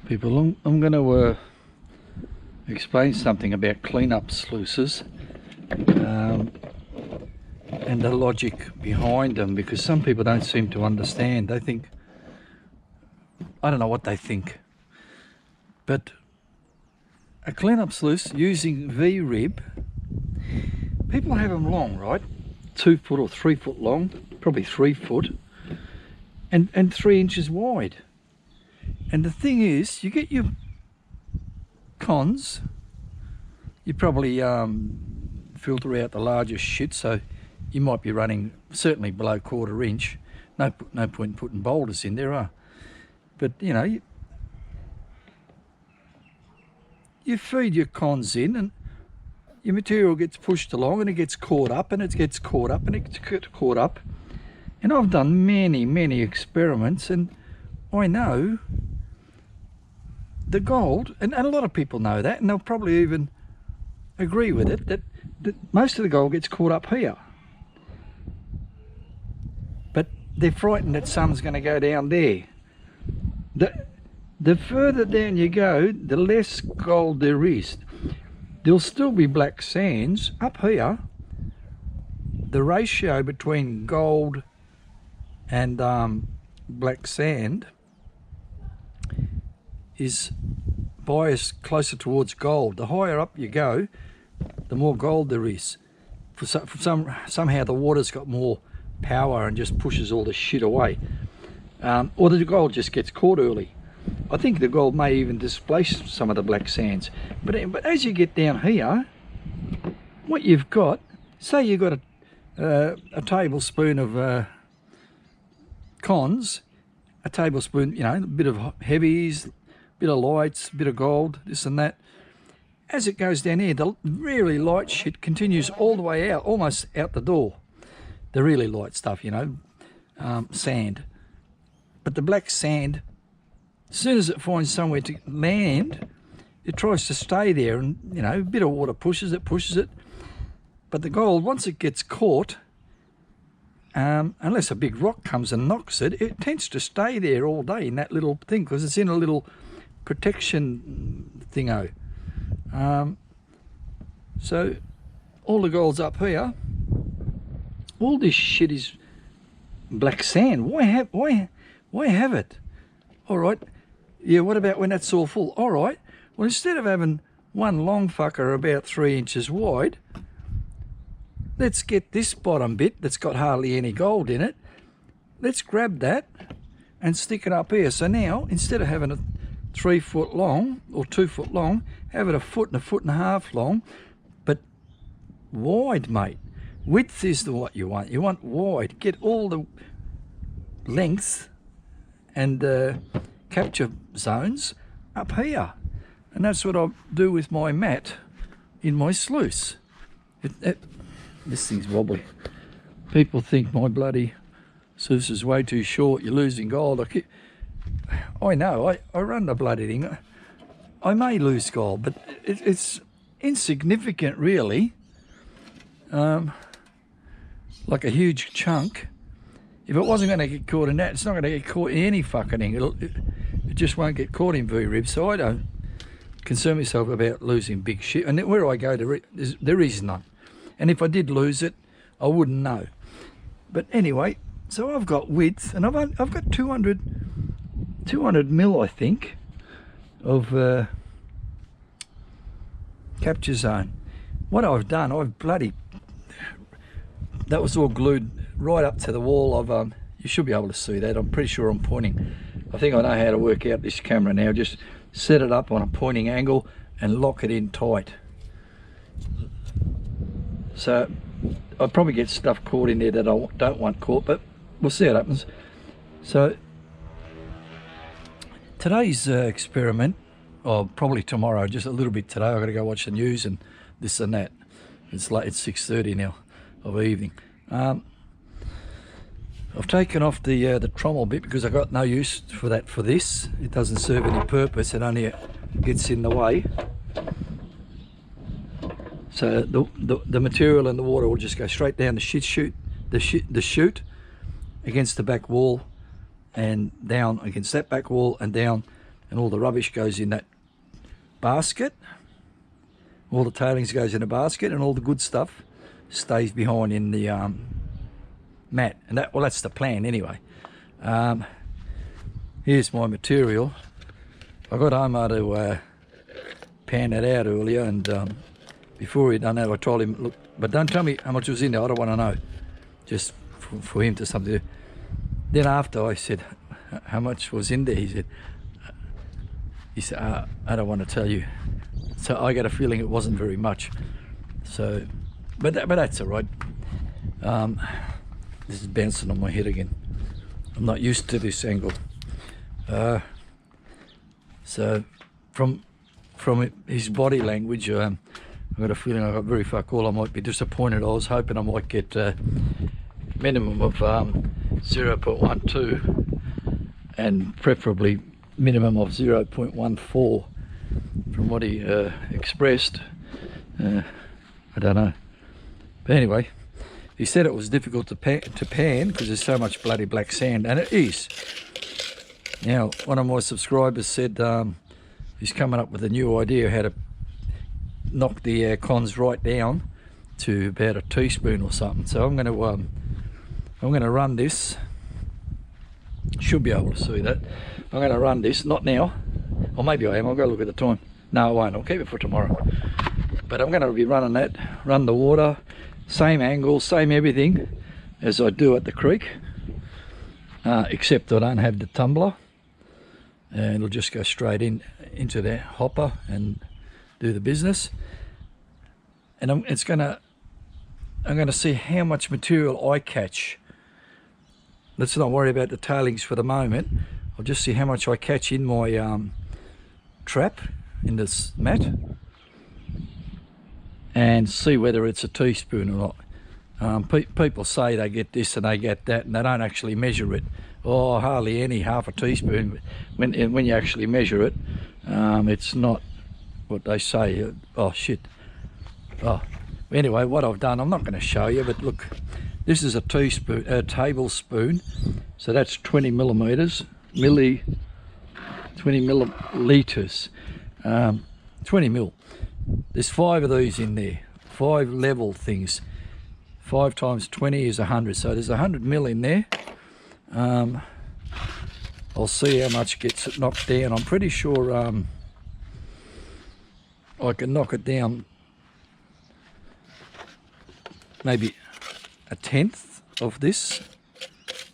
People, I'm going to explain something about cleanup sluices and the logic behind them, because some people don't seem to understand. They think, I don't know what they think, but a cleanup sluice using V-rib, people have them long, right? 2 foot or 3 foot long, probably 3 foot, and 3 inches wide. And the thing is, you get your cons, you probably filter out the largest shit, so you might be running certainly below 1/4 inch. No point in putting boulders in there, but you know, you feed your cons in and your material gets pushed along and it gets caught up and it gets caught up and it gets caught up. And I've done many experiments, and I know the gold, and a lot of people know that, and they'll probably even agree with it, that most of the gold gets caught up here. But they're frightened that some's going to go down there. The further down you go, the less gold there is. There'll still be black sands up here. The ratio between gold and black sand is biased closer towards gold. The higher up you go, the more gold there is. Somehow the water's got more power and just pushes all the shit away, or the gold just gets caught early. I think the gold may even displace some of the black sands, but as you get down here, what you've got, say you've got a tablespoon of cons, a tablespoon, you know, a bit of heavies, bit of lights, bit of gold, this and that. As it goes down here, the really light shit continues all the way out, almost out the door. The really light stuff, you know, sand. But the black sand, as soon as it finds somewhere to land, it tries to stay there, and you know, a bit of water pushes it. But the gold, once it gets caught, unless a big rock comes and knocks it, it tends to stay there all day in that little thing, because it's in a little protection thingo. So all the gold's up here. All this shit is black sand. Why have it? All right. Yeah, what about when that's all full? All right. Well, instead of having one long fucker about 3 inches wide, let's get this bottom bit that's got hardly any gold in it. Let's grab that and stick it up here. So now, instead of having a 3 foot long or 2 foot long, have it a foot and a half long, but wide, mate. Width is what you want. You want wide. Get all the length and capture zones up here. And that's what I do with my mat in my sluice. This thing's wobbly. People think my bloody sluice is way too short. You're losing gold. I know. I run the bloody thing. I may lose gold, but it's insignificant, really. Like a huge chunk. If it wasn't going to get caught in that, it's not going to get caught in any fucking thing. It just won't get caught in V-rib. So I don't concern myself about losing big shit. And where I go, there is none. And if I did lose it, I wouldn't know. But anyway, so I've got width, and I've got 200 mil, I think, of capture zone. What I've done, that was all glued right up to the wall of, you should be able to see that. I'm pretty sure I'm pointing. I think I know how to work out this camera now. Just set it up on a pointing angle and lock it in tight. So I'll probably get stuff caught in there that I don't want caught, but we'll see what happens. So today's experiment, or probably tomorrow, just a little bit today, I've got to go watch the news and this and that. It's late, it's 6:30 now of evening. I've taken off the trommel bit because I got no use for that for this. It doesn't serve any purpose. It only gets in the way. So the material and the water will just go straight down the chute against the back wall, and down against that back wall, and down and all the rubbish goes in that basket. All the tailings goes in a basket, and all the good stuff stays behind in the mat. And that's the plan anyway. Here's my material. I got Omar to pan that out earlier, and before he done that, I told him, look, but don't tell me how much was in there. I don't want to know. Just for him to something. Then after I said, how much was in there? He said, I don't want to tell you. So I got a feeling it wasn't very much. So, but that's all right. This is bouncing on my head again. I'm not used to this angle. So from his body language, I've got a feeling I got very fuck all. I might be disappointed. I was hoping I might get minimum of 0.12 and preferably minimum of 0.14 from what he expressed. I don't know. But anyway, he said it was difficult to pan because there's so much bloody black sand, and it is. Now, one of my subscribers said he's coming up with a new idea how to knock the cons right down to about a teaspoon or something. So I'm going to run this. Should be able to see that. I'm going to run this, not now, or maybe I am. I'll go look at the time. No, I won't. I'll keep it for tomorrow. But I'm going to be running that, run the water, same angle, same everything as I do at the creek, except I don't have the tumbler, and it'll just go straight into the hopper and do the business. And I'm going to see how much material I catch. Let's not worry about the tailings for the moment. I'll just see how much I catch in my trap in this mat, and see whether it's a teaspoon or not. People say they get this and they get that, and they don't actually measure it. Oh, hardly any, half a teaspoon. When you actually measure it, it's not what they say. Oh shit. Oh, anyway, what I've done, I'm not going to show you, but look, this is a tablespoon, so that's 20 milliliters. 20 mil. There's 5 of these in there, 5 level things. 5 times 20 is 100, so there's 100 mil in there. I'll see how much gets knocked down. I'm pretty sure I can knock it down maybe a tenth of this,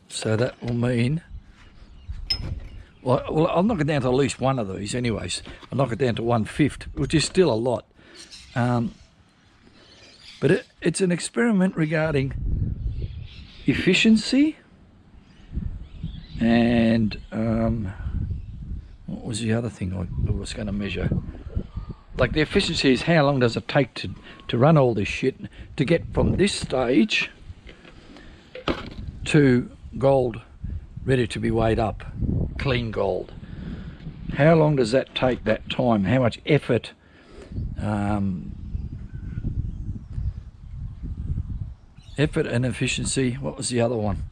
so that will mean, well, I'll knock it down to at least one of these anyways. I'll knock it down to 1/5, which is still a lot. But it's an experiment regarding efficiency and what was the other thing I was going to measure? Like, the efficiency is how long does it take to run all this shit to get from this stage to gold ready to be weighed up, clean gold. How long does that take, that time? How much effort? Effort and efficiency. What was the other one?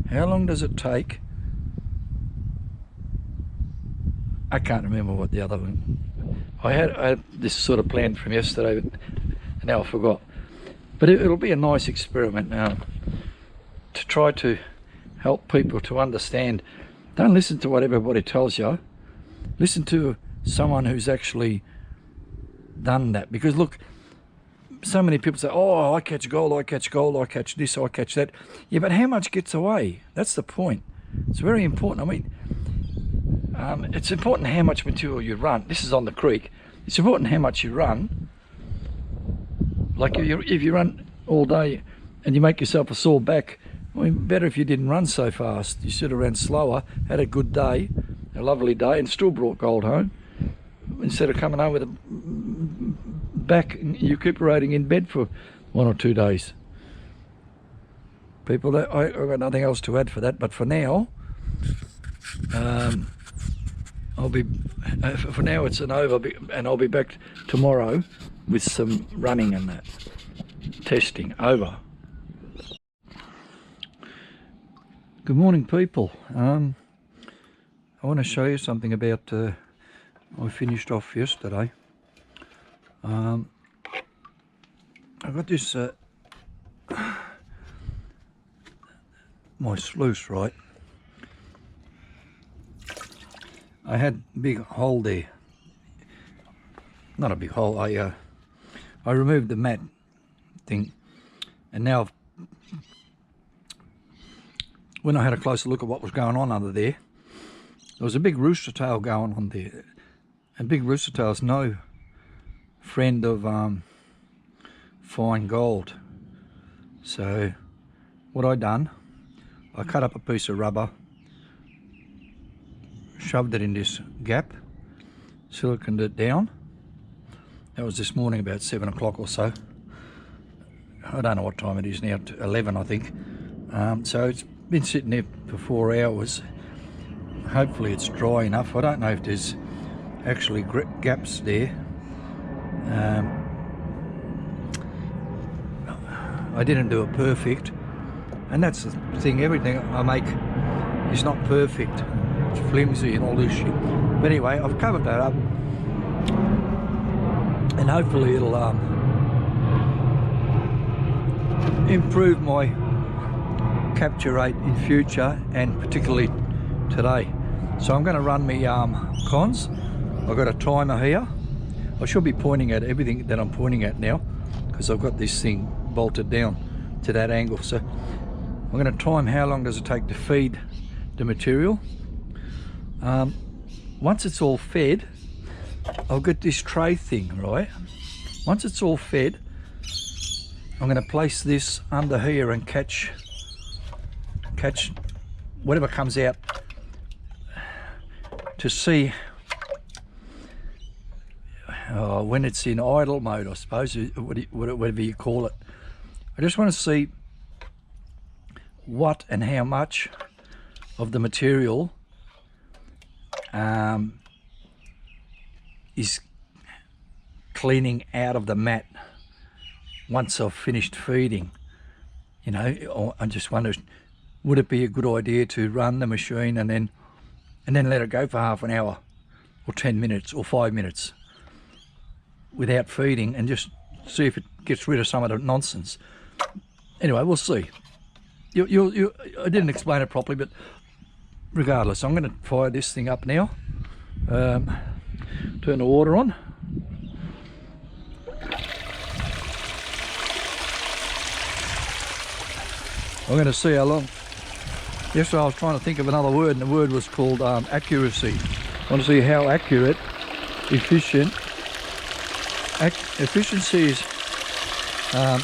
How long does it take? I can't remember what the other one. I had this sort of plan from yesterday, but now I forgot. But it'll be a nice experiment now to try to help people to understand. Don't listen to what everybody tells you. Listen to someone who's actually done that. Because look, so many people say, oh, I catch gold, I catch gold, I catch this, I catch that. Yeah, but how much gets away? That's the point. It's very important. I mean, it's important how much material you run. This is on the creek. It's important how much you run. Like if you run all day and you make yourself a sore back, I mean, better if you didn't run so fast. You should have ran slower, had a good day, a lovely day, and still brought gold home, instead of coming home with a back recuperating in bed for 1 or 2 days. People, I've got nothing else to add for that, but for now, for now it's an over, and I'll be back tomorrow with some running and that. Testing, over. Good morning, people. I want to show you something about I finished off yesterday. I got this my sluice, right? I had a big hole there. Not a big hole. I removed the mat thing, and now when I had a closer look at what was going on under there, there was a big rooster tail going on there. And big rooster tail's no friend of fine gold. So what I done, I cut up a piece of rubber, shoved it in this gap, siliconed it down. That was this morning about 7 o'clock or so. I don't know what time it is now, 11 I think. So it's been sitting there for 4 hours. Hopefully it's dry enough. I don't know if there's actually gaps there. I didn't do it perfect, and that's the thing, everything I make is not perfect. It's flimsy and all this shit. But anyway, I've covered that up, and hopefully it'll improve my capture rate in future, and particularly today. So I'm going to run my cons. I've got a timer here. I should be pointing at everything that I'm pointing at now, because I've got this thing bolted down to that angle. So I'm going to time how long does it take to feed the material. Once it's all fed, I'll get this tray thing, right? Once it's all fed, I'm going to place this under here and catch whatever comes out, to see when it's in idle mode, I suppose, whatever you call it. I just want to see what and how much of the material is cleaning out of the mat once I've finished feeding. You know, I just wonder, would it be a good idea to run the machine and then let it go for half an hour or 10 minutes or 5 minutes without feeding, and just see if it gets rid of some of the nonsense. Anyway, we'll see. I didn't explain it properly, but regardless, I'm going to fire this thing up now. Turn the water on. I'm going to see how long. Yesterday I was trying to think of another word, and the word was called accuracy. I want to see how accurate, efficient. Efficiency is a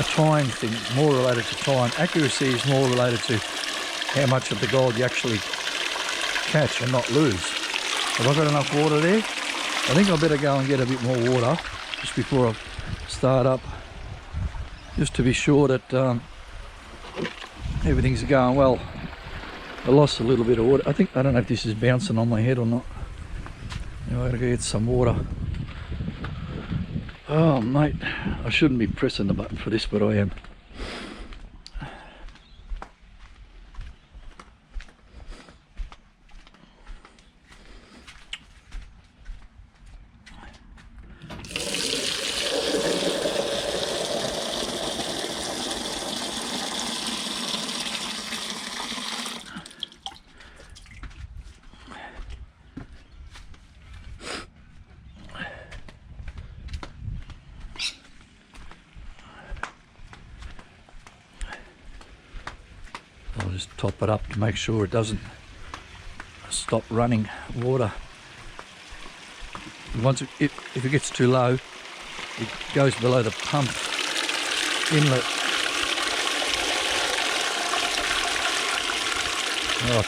time thing, more related to time. Accuracy is more related to how much of the gold you actually catch and not lose. Have I got enough water there? I think I better go and get a bit more water just before I start up, just to be sure that everything's going well. I lost a little bit of water. I don't know if this is bouncing on my head or not. Anyway, I gotta go get some water. Oh mate, I shouldn't be pressing the button for this, but I am. I'll just top it up to make sure it doesn't stop running water. Once if it gets too low, it goes below the pump inlet. Oh,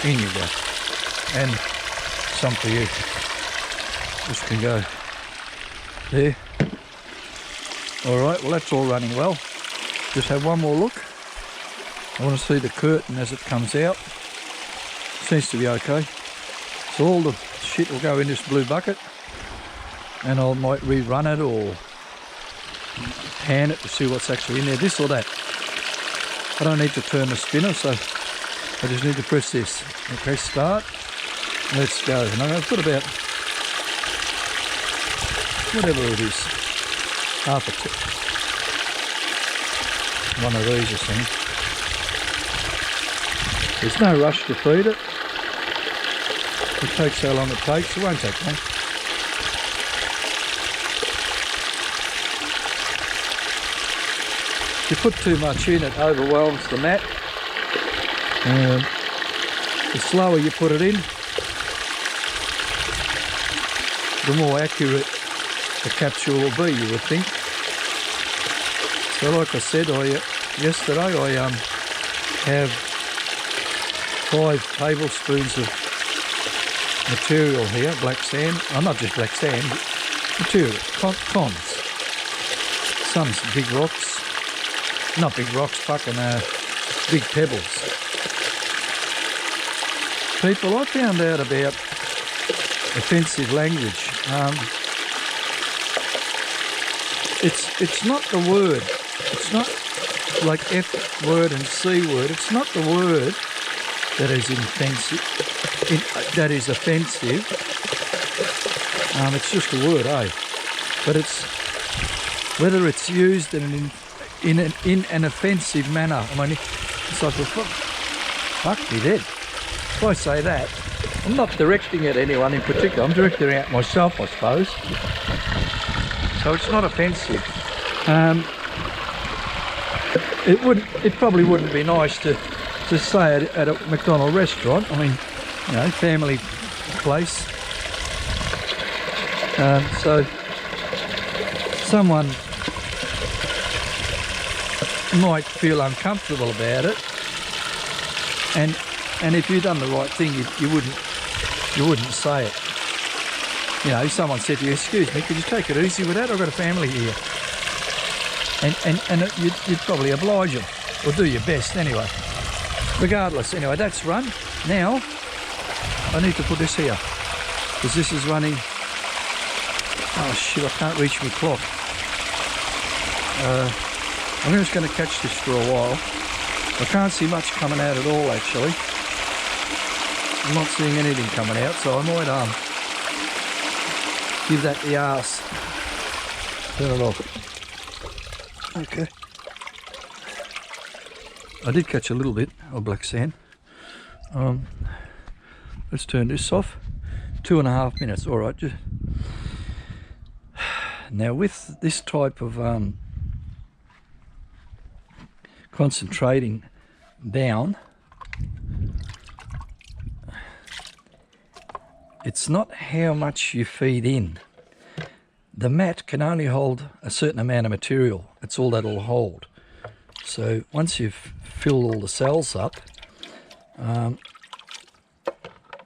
in you go. And some for you. This can go there. Alright, well that's all running well. Just have one more look. I want to see the curtain as it comes out. Seems to be okay. So all the shit will go in this blue bucket, and I might rerun it or pan it to see what's actually in there, this or that. I don't need to turn the spinner, so I just need to press this. Okay, start. Let's go. And I've got about, whatever it is, half one of these or something. There's no rush to feed it. It takes how long it takes. It won't take long. If you put too much in, it overwhelms the mat. The slower you put it in, the more accurate the capture will be, you would think. So like I said, yesterday I have 5 tablespoons of material here, black sand. Oh, not just black sand, material, cons. Some big rocks, not big rocks, fucking big pebbles. People, I found out about offensive language. It's not the word. It's not like F word and C word. It's not the word that is offensive. It's just a word, eh? But it's whether it's used in an offensive manner. I mean, it's like, well, fuck me dead. If I say that, I'm not directing at anyone in particular. I'm directing it at myself, I suppose. So it's not offensive. It probably wouldn't be nice to say it at a McDonald's restaurant. I mean, you know, family place. So someone might feel uncomfortable about it, and if you've done the right thing, you wouldn't say it. You know, someone said to you, "Excuse me, could you take it easy with that? I've got a family here," and you'd probably oblige them, or do your best anyway. Regardless, anyway, that's run. Now I need to put this here because this is running. Oh shit! I can't reach my clock. I'm just going to catch this for a while. I can't see much coming out at all, actually. I'm not seeing anything coming out, so I might give that the arse. Turn it off. Okay. I did catch a little bit of black sand. Let's turn this off. 2.5 minutes. All right. Now with this type of concentrating down, it's not how much you feed in. The mat can only hold a certain amount of material. That's all that'll hold. So once you've filled all the cells up,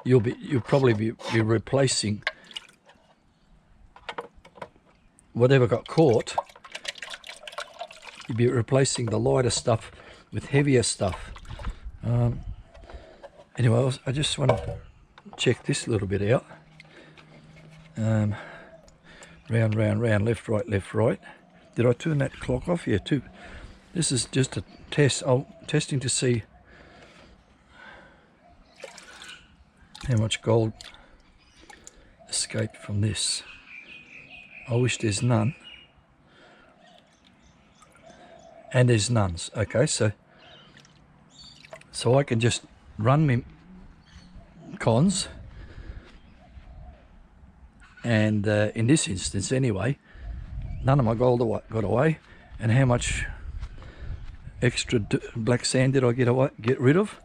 you'll probably be replacing whatever got caught. You'll be replacing the lighter stuff with heavier stuff. Anyway, I just want to check this a little bit out. Round, round, round, left, right. Did I turn that clock off? Yeah, too. This is just a test. I'm testing to see how much gold escaped from this. I wish there's none. And there's none. Okay, so I can just run me cons, and in this instance anyway, none of my gold got away. And how much extra black sand did I get rid of?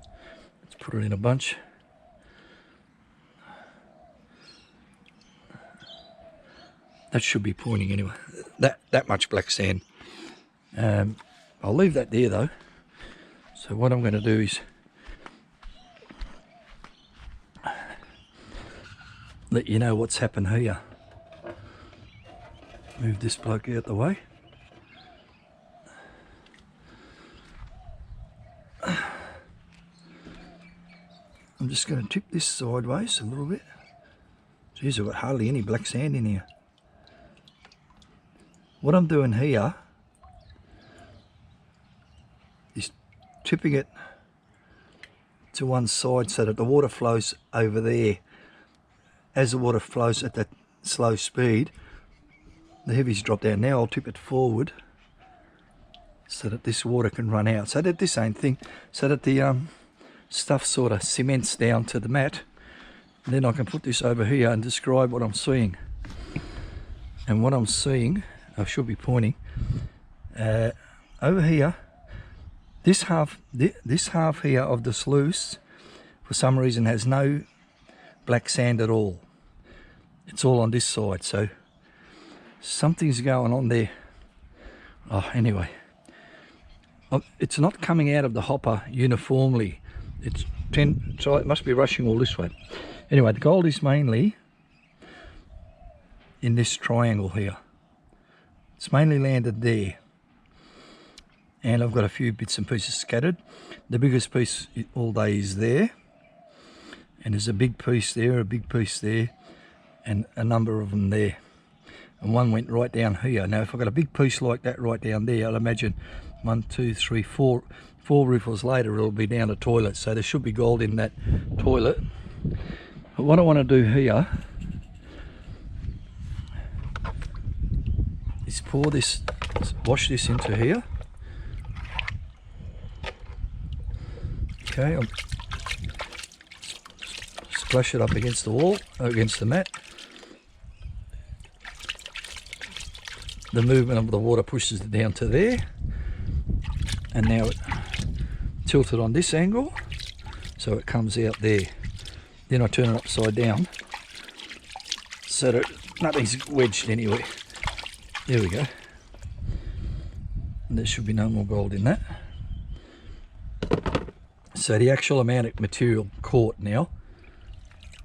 Let's put it in a bunch. That should be pointing anyway. That much black sand. I'll leave that there though. So what I'm going to do is let you know what's happened here. Move this bloke out the way. I'm just going to tip this sideways a little bit. Geez, I've got hardly any black sand in here. What I'm doing here is tipping it to one side so that the water flows over there. As the water flows at that slow speed, the heavies drop down. Now I'll tip it forward so that this water can run out. So that this same thing, so that the stuff sort of cements down to the mat. And then I can put this over here and describe what I'm seeing. And what I'm seeing, I should be pointing, over here, this half here of the sluice, for some reason has no black sand at all. It's all on this side, so something's going on there. Oh, anyway, it's not coming out of the hopper uniformly. So it must be rushing all this way. Anyway, the gold is mainly in this triangle here. It's mainly landed there. And I've got a few bits and pieces scattered. The biggest piece all day is there. And there's a big piece there, a big piece there, and a number of them there. And one went right down here. Now, if I've got a big piece like that right down there, I'll imagine 1, 2, 3, 4 riffles later, it'll be down the toilet. So there should be gold in that toilet. But what I want to do here is pour this, wash this into here. Okay, I'll splash it up against the wall, against the mat. The movement of the water pushes it down to there. And now it tilted on this angle, so it comes out there. Then I turn it upside down so that nothing's wedged anywhere. There we go. And there should be no more gold in that. So the actual amount of material caught now.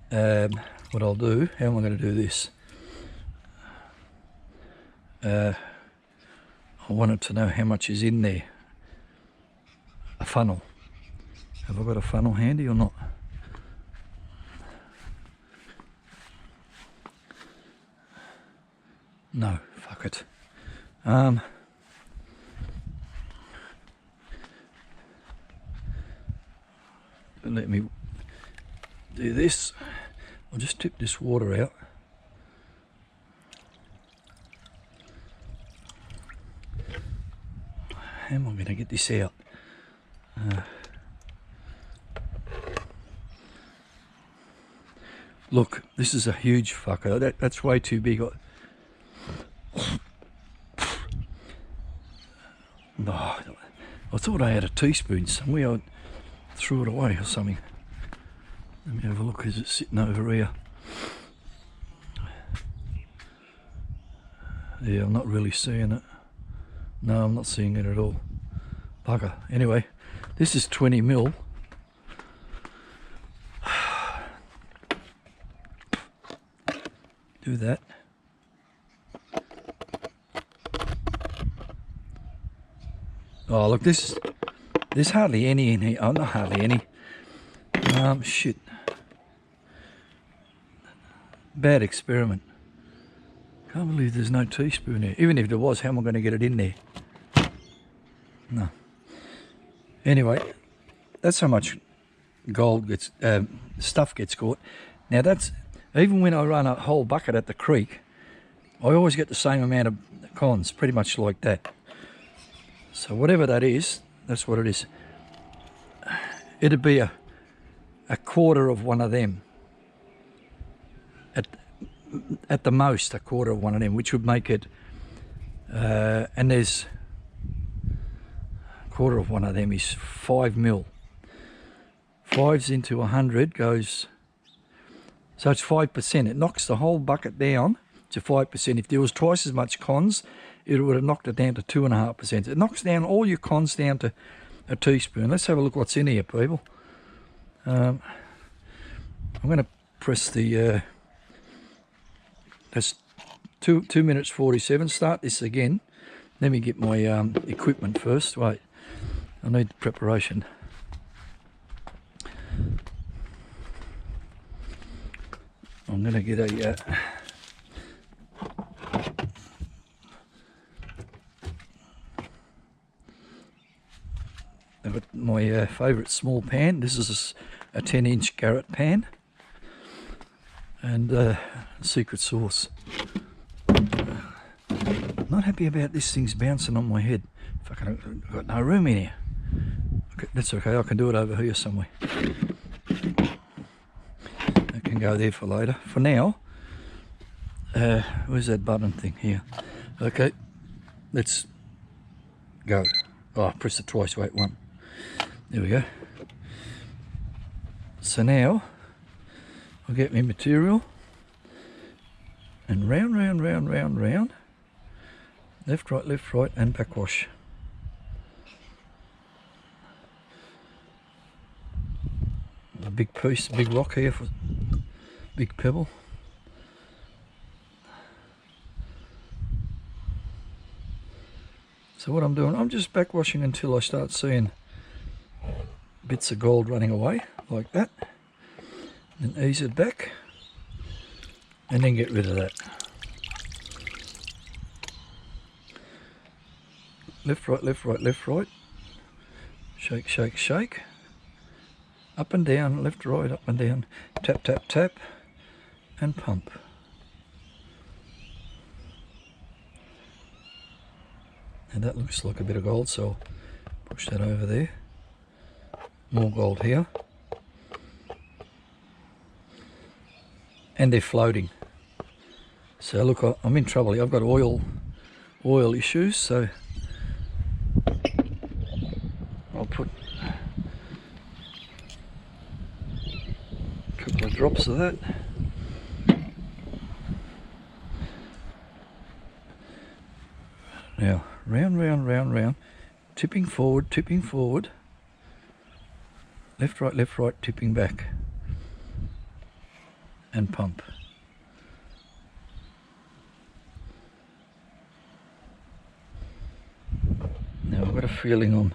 What I'll do, how am I going to do this? I wanted to know how much is in there. A funnel. Have I got a funnel handy or not? No, fuck it. Let me do this. I'll just tip this water out. How am I going to get this out? Look, this is a huge fucker. That's way too big. No, I thought I had a teaspoon somewhere. I threw it away or something. Let me have a look. Is it sitting over here? Yeah, I'm not really seeing it. No, I'm not seeing it at all. Bugger. Anyway, this is 20 mil. Do that. Oh, look, there's hardly any in here. Oh, not hardly any. Shit. Bad experiment. Can't believe there's no teaspoon here. Even if there was, how am I going to get it in there? No. Anyway, that's how much gold gets, stuff gets caught. Now that's, even when I run a whole bucket at the creek, I always get the same amount of cons, pretty much like that. So whatever that is, that's what it is. It'd be a quarter of one of them. At the most, a quarter of one of them, which would make it, and there's a quarter of one of them is 5 mil. 5s into 100 goes, so it's 5%. It knocks the whole bucket down to 5%. If there was twice as much cons, it would have knocked it down to 2.5%. It knocks down all your cons down to a teaspoon. Let's have a look what's in here, people. I'm going to press the, that's 2 minutes 47. Start this again. Let me get my equipment first. Wait, I need the preparation. I'm going to get a I've got my my favourite small pan. This is a 10-inch Garrett pan, and secret sauce. Not happy about this thing's bouncing on my head. Fucking, I've got no room in here. Okay, that's okay, I can do it over here somewhere. I can go there for later. For now, where's that button thing? Here. Okay, let's go. Oh, press it twice, wait, one. There we go. So now, I'll get my material, and round, round, round, round, round. Left, right, and backwash. A big piece, big rock here, for big pebble. So what I'm doing, I'm just backwashing until I start seeing bits of gold running away, like that. Then ease it back, and then get rid of that. Left, right, left, right, left, right. Shake, shake, shake. Up and down, left, right, up and down. Tap, tap, tap, and pump. And that looks like a bit of gold, so I'll push that over there. More gold here. And they're floating. So look, I'm in trouble here. I've got oil issues, so I'll put a couple of drops of that. Now, round, round, round, round, tipping forward, left, right, tipping back, and pump. Now I've got a feeling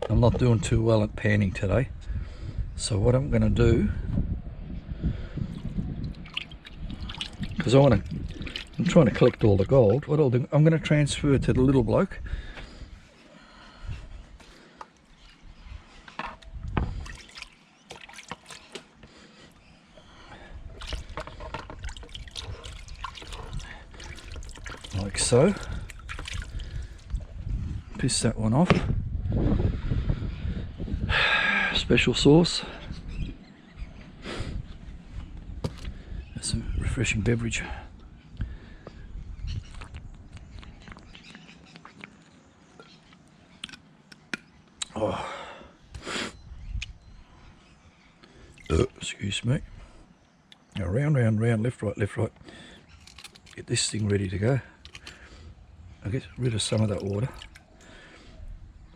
I'm not doing too well at panning today, so what I'm going to do, because I'm trying to collect all the gold, what I'll do, I'm going to transfer to the little bloke. Like so. Piss that one off. Special sauce. That's a refreshing beverage. Oh. Excuse me. Now round, round, round, left, right, left, right. Get this thing ready to go. I'll get rid of some of that water.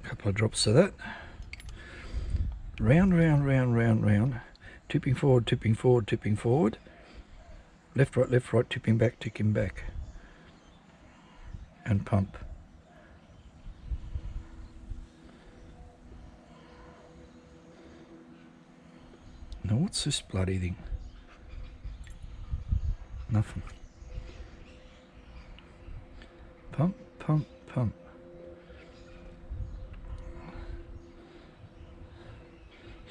A couple of drops of that. Round, round, round, round, round. Tipping forward, tipping forward, tipping forward. Left, right, tipping back. And pump. Now what's this bloody thing? Nothing. Pump, pump, pump.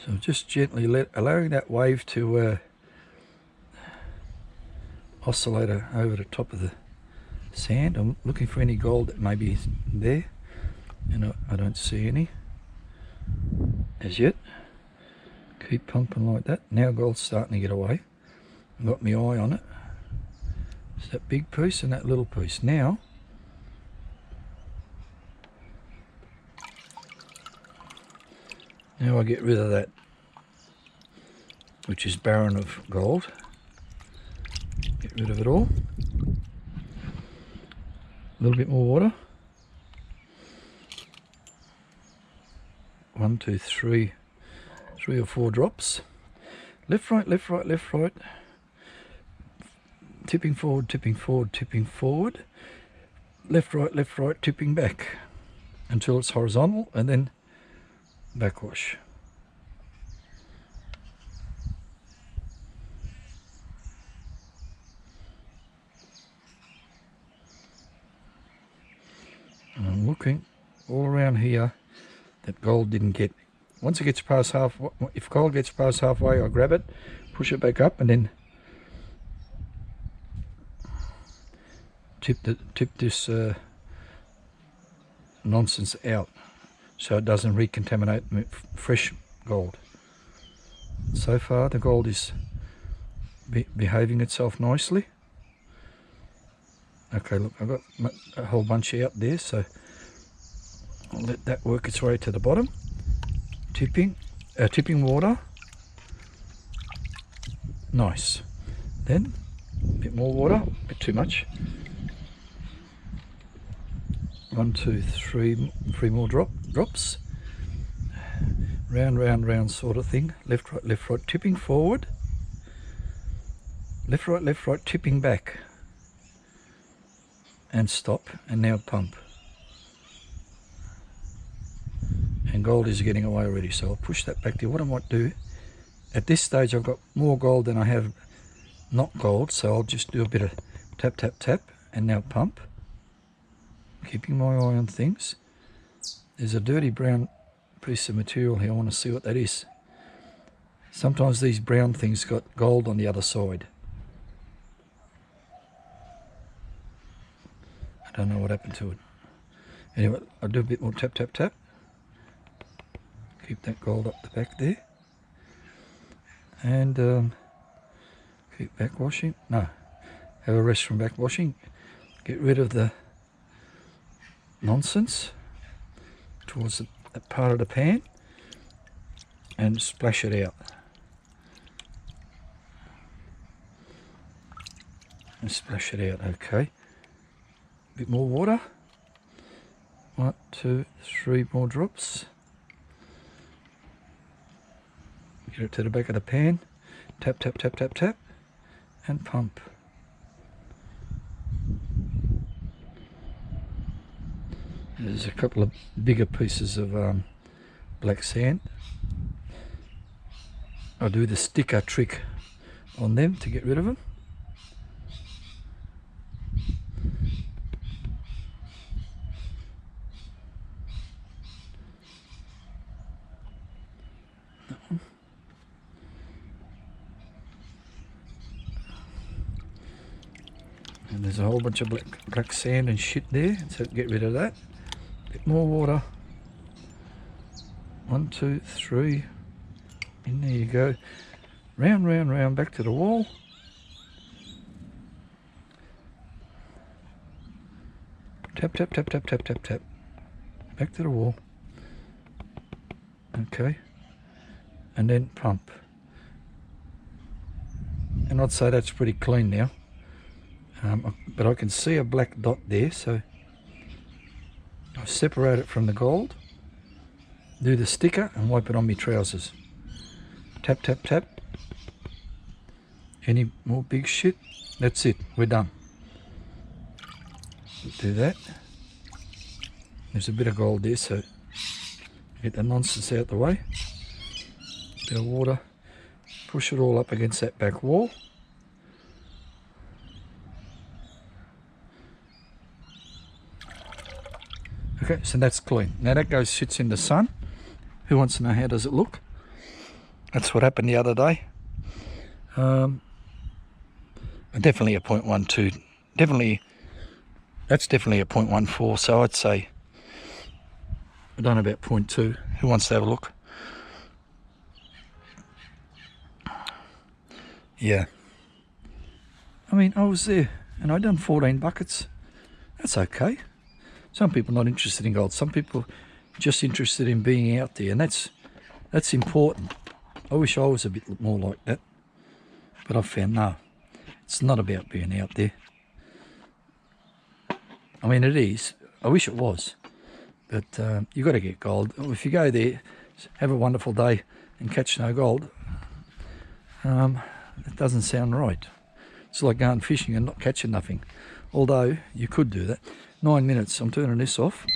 So just gently allowing that wave to oscillate over the top of the sand. I'm looking for any gold that may be there, and I don't see any as yet. Keep pumping like that. Now gold's starting to get away. I've got my eye on it. It's that big piece and that little piece. Now I get rid of that, which is barren of gold. Get rid of it all. A little bit more water. 1, 2, 3 or 4 drops. Left, right, left, right, left, right. Tipping forward, tipping forward, tipping forward. Left, right, tipping back until it's horizontal, and then backwash. And I'm looking all around here that gold didn't get. Once it gets past half, if gold gets past halfway, I grab it, push it back up, and then tip this nonsense out so it doesn't recontaminate fresh gold. So far the gold is behaving itself nicely. Okay, look, I've got a whole bunch out there, so I'll let that work its way to the bottom. Tipping water. Nice. Then a bit more water, a bit too much. 1, 2, 3 more drops. Round sort of thing. Left, right, tipping forward. Left, right, tipping back. And stop, and now pump. And gold is getting away already, so I'll push that back there. What I might do, at this stage I've got more gold than I have not gold, so I'll just do a bit of tap, tap, tap, and now pump. Keeping my eye on things. There's a dirty brown piece of material here. I want to see what that is. Sometimes these brown things got gold on the other side. I don't know what happened to it. Anyway, I'll do a bit more tap, tap, tap. Keep that gold up the back there. And keep back washing. No, have a rest from back washing. Get rid of the nonsense towards that part of the pan and splash it out. And splash it out, okay. A bit more water. 1, 2, 3 more drops. Get it to the back of the pan. Tap, tap, tap, tap, tap. And pump. There's a couple of bigger pieces of black sand. I'll do the sticker trick on them to get rid of them. And there's a whole bunch of black sand and shit there, so get rid of that. Bit more water. 1, 2, 3. In there you go. Round, round, round, back to the wall. Tap, tap, tap, tap, tap, tap, tap. Back to the wall. Okay. And then pump. And I'd say that's pretty clean now. But I can see a black dot there, so I separate it from the gold, do the sticker and wipe it on my trousers. Tap, tap, tap. Any more big shit? That's it, we're done. Do that. There's a bit of gold there, so get the nonsense out the way. Bit of water, push it all up against that back wall. Okay, so that's clean. Now that goes, sits in the sun. Who wants to know how does it look? That's what happened the other day. Definitely a 0.12. That's definitely a 0.14. So I'd say, I don't know about 0.2. Who wants to have a look? Yeah. I mean, I was there and I done 14 buckets. That's okay. Some people not interested in gold. Some people just interested in being out there, and that's important. I wish I was a bit more like that, but I've found no, it's not about being out there. I mean, it is. I wish it was, but you got to get gold. If you go there, have a wonderful day and catch no gold, it doesn't sound right. It's like going fishing and not catching nothing. Although you could do that. 9 minutes, I'm turning this off.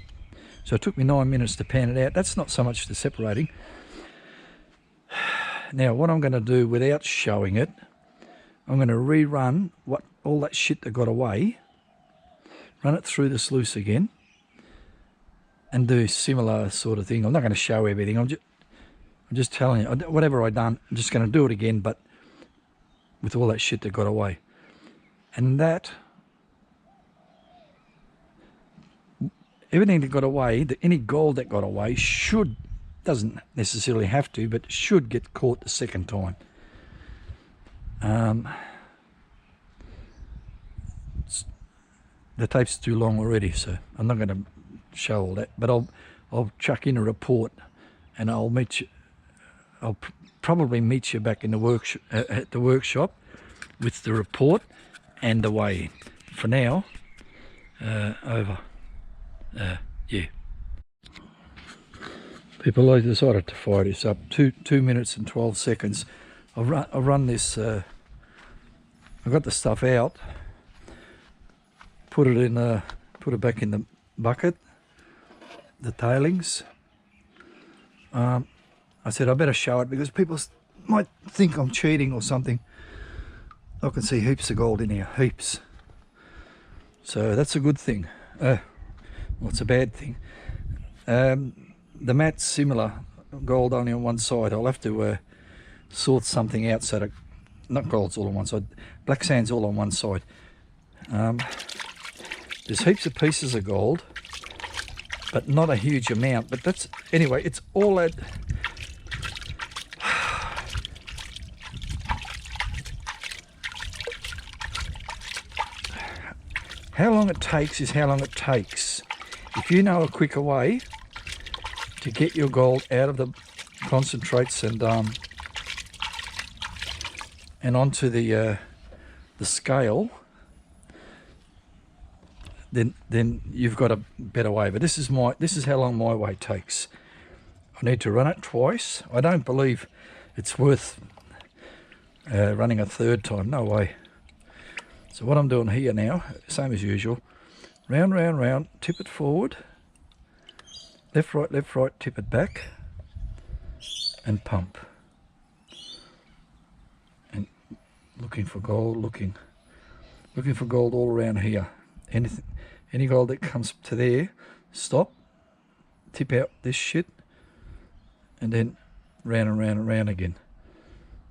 So it took me 9 minutes to pan it out. That's not so much the separating. Now what I'm going to do without showing it, I'm going to rerun all that shit that got away, run it through the sluice again, and do similar sort of thing. I'm not going to show everything. I'm just telling you, whatever I done, I'm just going to do it again, but with all that shit that got away. And that, everything that got away, any gold that got away doesn't necessarily have to, but should get caught the second time. The tape's too long already, so I'm not going to show all that, but I'll chuck in a report, and I'll probably meet you back in the at the workshop with the report and the weigh-in. For now, over. Yeah. People, I decided to fire this up. 2 minutes and 12 seconds. I've run this. I got the stuff out. Put it back in the bucket. The tailings. I said I better show it because people might think I'm cheating or something. I can see heaps of gold in here, heaps. So that's a good thing. Well, it's a bad thing. The mat's similar, gold only on one side. I'll have to sort something out so that, not gold's all on one side, black sand's all on one side. There's heaps of pieces of gold, but not a huge amount. But that's, anyway, it's all that. How long it takes is how long it takes. If you know a quicker way to get your gold out of the concentrates and onto the scale, then you've got a better way. But this is how long my way takes. I need to run it twice. I don't believe it's worth running a third time. No way. So what I'm doing here now, same as usual, round, round, round, tip it forward, left, right, tip it back, and pump. And looking for gold, looking for gold all around here. Any gold that comes to there, stop, tip out this shit, and then round and round and round again.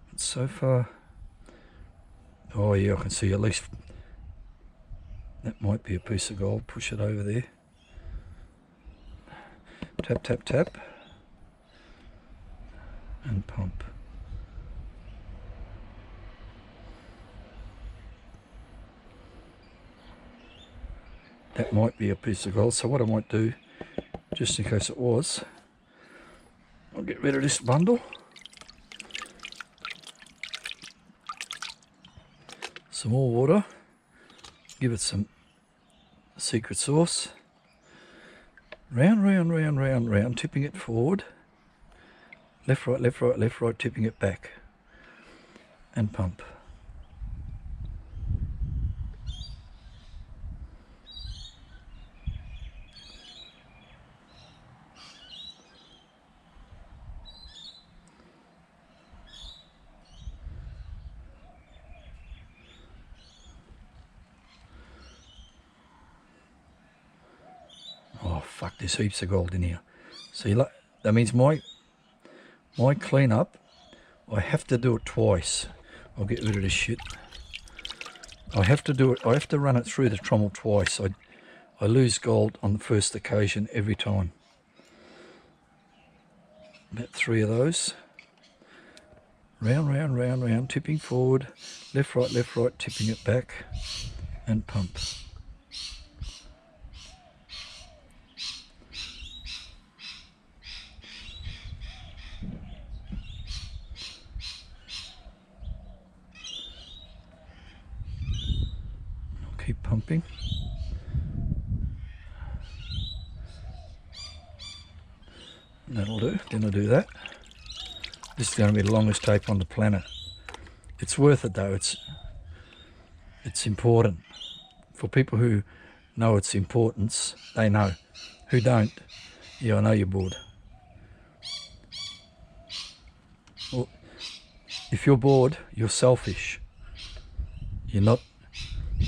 But so far, oh yeah, I can see at least that might be a piece of gold. Push it over there. Tap, tap, tap. And pump. That might be a piece of gold. So what I might do, just in case it was, I'll get rid of this bundle. Some more water. Give it some secret sauce. Round, round, round, round, round, tipping it forward. Left, right, left, right, left, right, tipping it back. And pump. Oh fuck, there's heaps of gold in here. See, that means my cleanup, I have to do it twice. I'll get rid of this shit. I have to do it, I have to run it through the trommel twice. I lose gold on the first occasion every time. About 3 of those. Round, round, round, round, tipping forward, left, right, tipping it back, and pump. Keep pumping. That'll do. Then I'll do that. This is going to be the longest tape on the planet. It's worth it though. It's important. For people who know its importance, they know. Who don't, yeah, I know you're bored. Well, if you're bored, you're selfish. You're not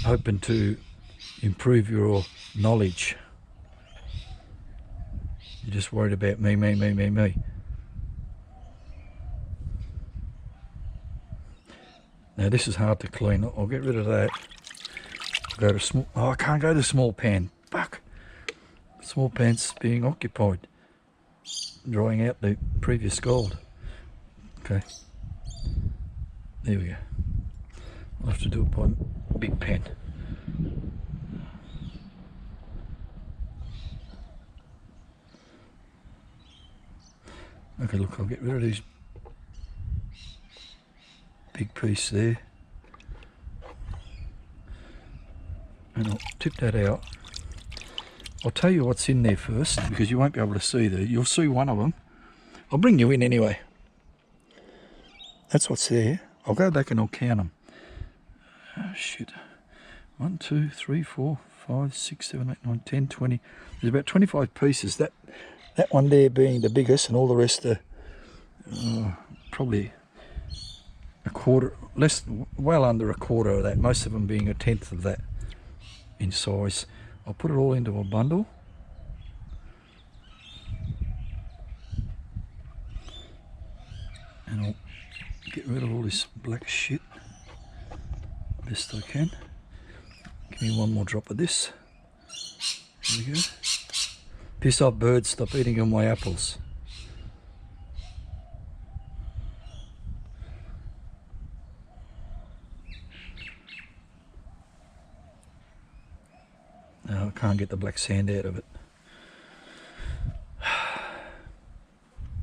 open to improve your knowledge. just worried about me. Now this is hard to clean. I'll get rid of that. Go to small. Oh, I can't go to small pan. Fuck. Small pan's being occupied, drying out the previous gold. Okay. There we go. I'll have to do it by big pan. Okay, look, I'll get rid of these big piece there. And I'll tip that out. I'll tell you what's in there first, because you won't be able to see there. You'll see one of them. I'll bring you in anyway. That's what's there. I'll go back and I'll count them. Oh, shit. 1, 2, 3, 4, 5, 6, 7, 8, 9, 10, 20. There's about 25 pieces. That one there being the biggest, and all the rest are probably a quarter, less, well under a quarter of that. Most of them being a tenth of that in size. I'll put it all into a bundle. And I'll get rid of all this black shit best I can. Give me one more drop of this. There we go. Piss off, birds, stop eating on my apples. No, I can't get the black sand out of it.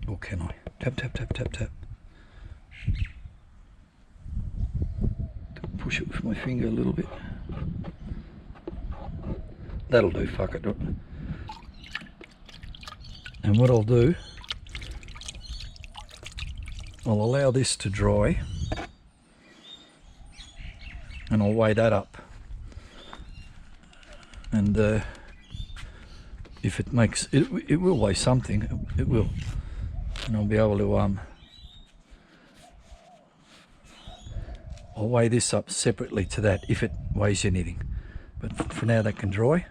Or can I? Tap, tap, tap, tap, tap. Push it with my finger a little bit. That'll do, fuck it. And what I'll do, I'll allow this to dry, and I'll weigh that up. And if it makes, it will weigh something, it will. And I'll be able to, I'll weigh this up separately to that if it weighs anything. But for now that can dry.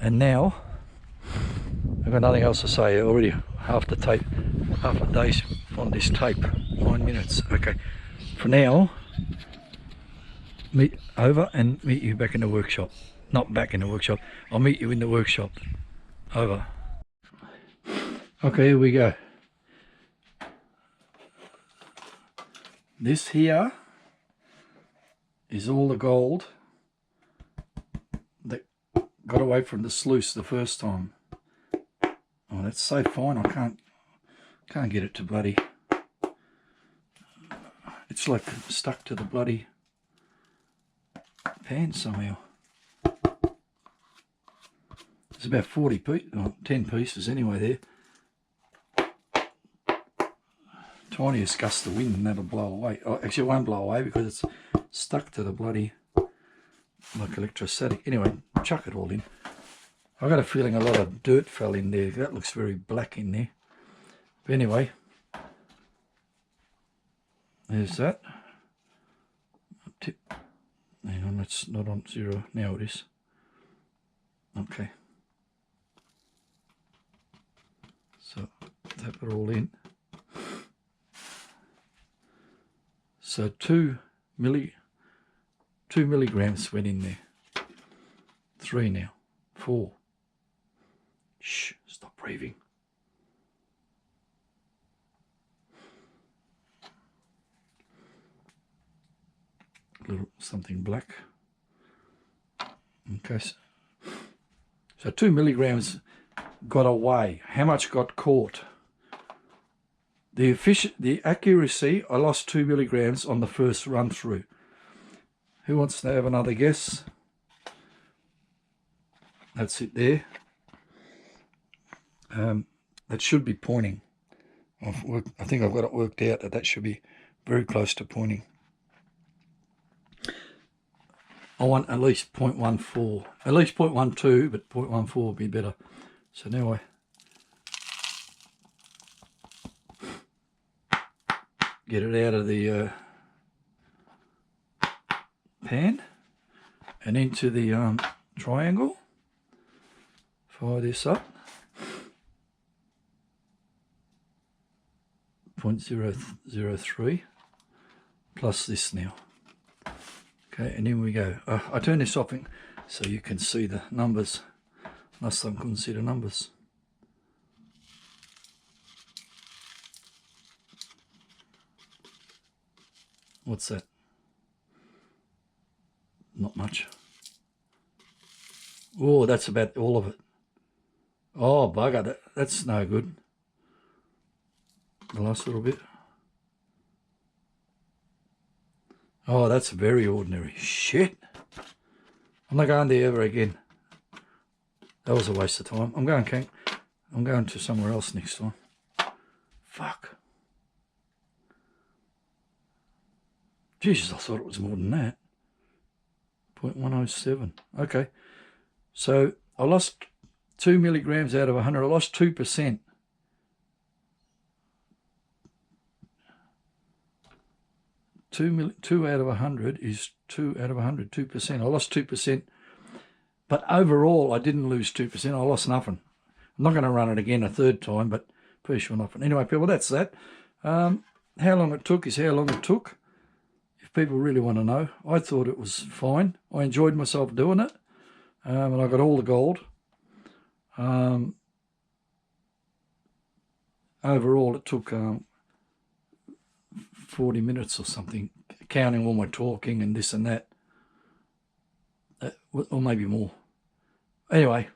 And now, I've got nothing else to say. Already half the day's on this tape, 9 minutes. Okay, for now, meet you back in the workshop. Not back in the workshop, I'll meet you in the workshop. Over. Okay, here we go. This here is all the gold that got away from the sluice the first time. Oh, that's so fine, I can't get it to bloody, it's like stuck to the bloody pan somehow. There's about 40 pieces, or 10 pieces anyway there. Tiniest gust of wind and that'll blow away. Oh, actually it won't blow away because it's stuck to the bloody, like electrostatic. Anyway, chuck it all in. I've got a feeling a lot of dirt fell in there. That looks very black in there. But anyway, there's that. Tip. Hang on, it's not on 0. Now it is. Okay. So tap it all in. So 2 milligrams went in there. 3 now. 4. Shh, stop breathing. A little something black. Okay. So 2 milligrams got away. How much got caught? The accuracy, I lost 2 milligrams on the first run through. Who wants to have another guess? That's it there. That should be pointing. I think I've got it worked out that should be very close to pointing. I want at least 0.14, at least 0.12, but 0.14 would be better. So now I get it out of the pan and into the triangle. Fire this up. 0.003 plus this now. Okay, and here we go. I turn this off so you can see the numbers. Last time I couldn't see the numbers. What's that? Not much. Oh, that's about all of it. Oh, bugger, that's no good. The last little bit. Oh, that's very ordinary. Shit. I'm not going there ever again. That was a waste of time. I'm going to somewhere else next time. Fuck. Jesus, I thought it was more than that. 0.107. Okay. So I lost 2 milligrams out of 100. I lost 2%. Two out of 100 is 2 out of 100, 2%. I lost 2%. But overall, I didn't lose 2%. I lost nothing. I'm not going to run it again a third time, but pretty sure nothing. Anyway, people, that's that. How long it took is how long it took. If people really want to know, I thought it was fine. I enjoyed myself doing it, and I got all the gold. Overall, it took 40 minutes or something, counting all my talking and this and that, or maybe more. Anyway,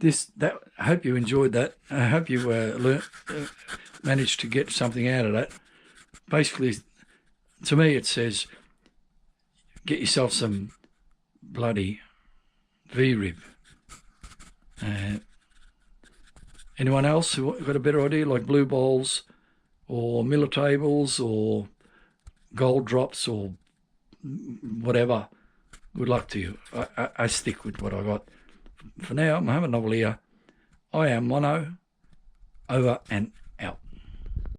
I hope you enjoyed that. I hope you managed to get something out of that. Basically, to me, it says, get yourself some bloody V-rib. Anyone else who got a better idea, like blue balls or Miller tables or gold drops or whatever? Good luck to you. I stick with what I got. For now, Mohammed Novel here. I am Mono, over and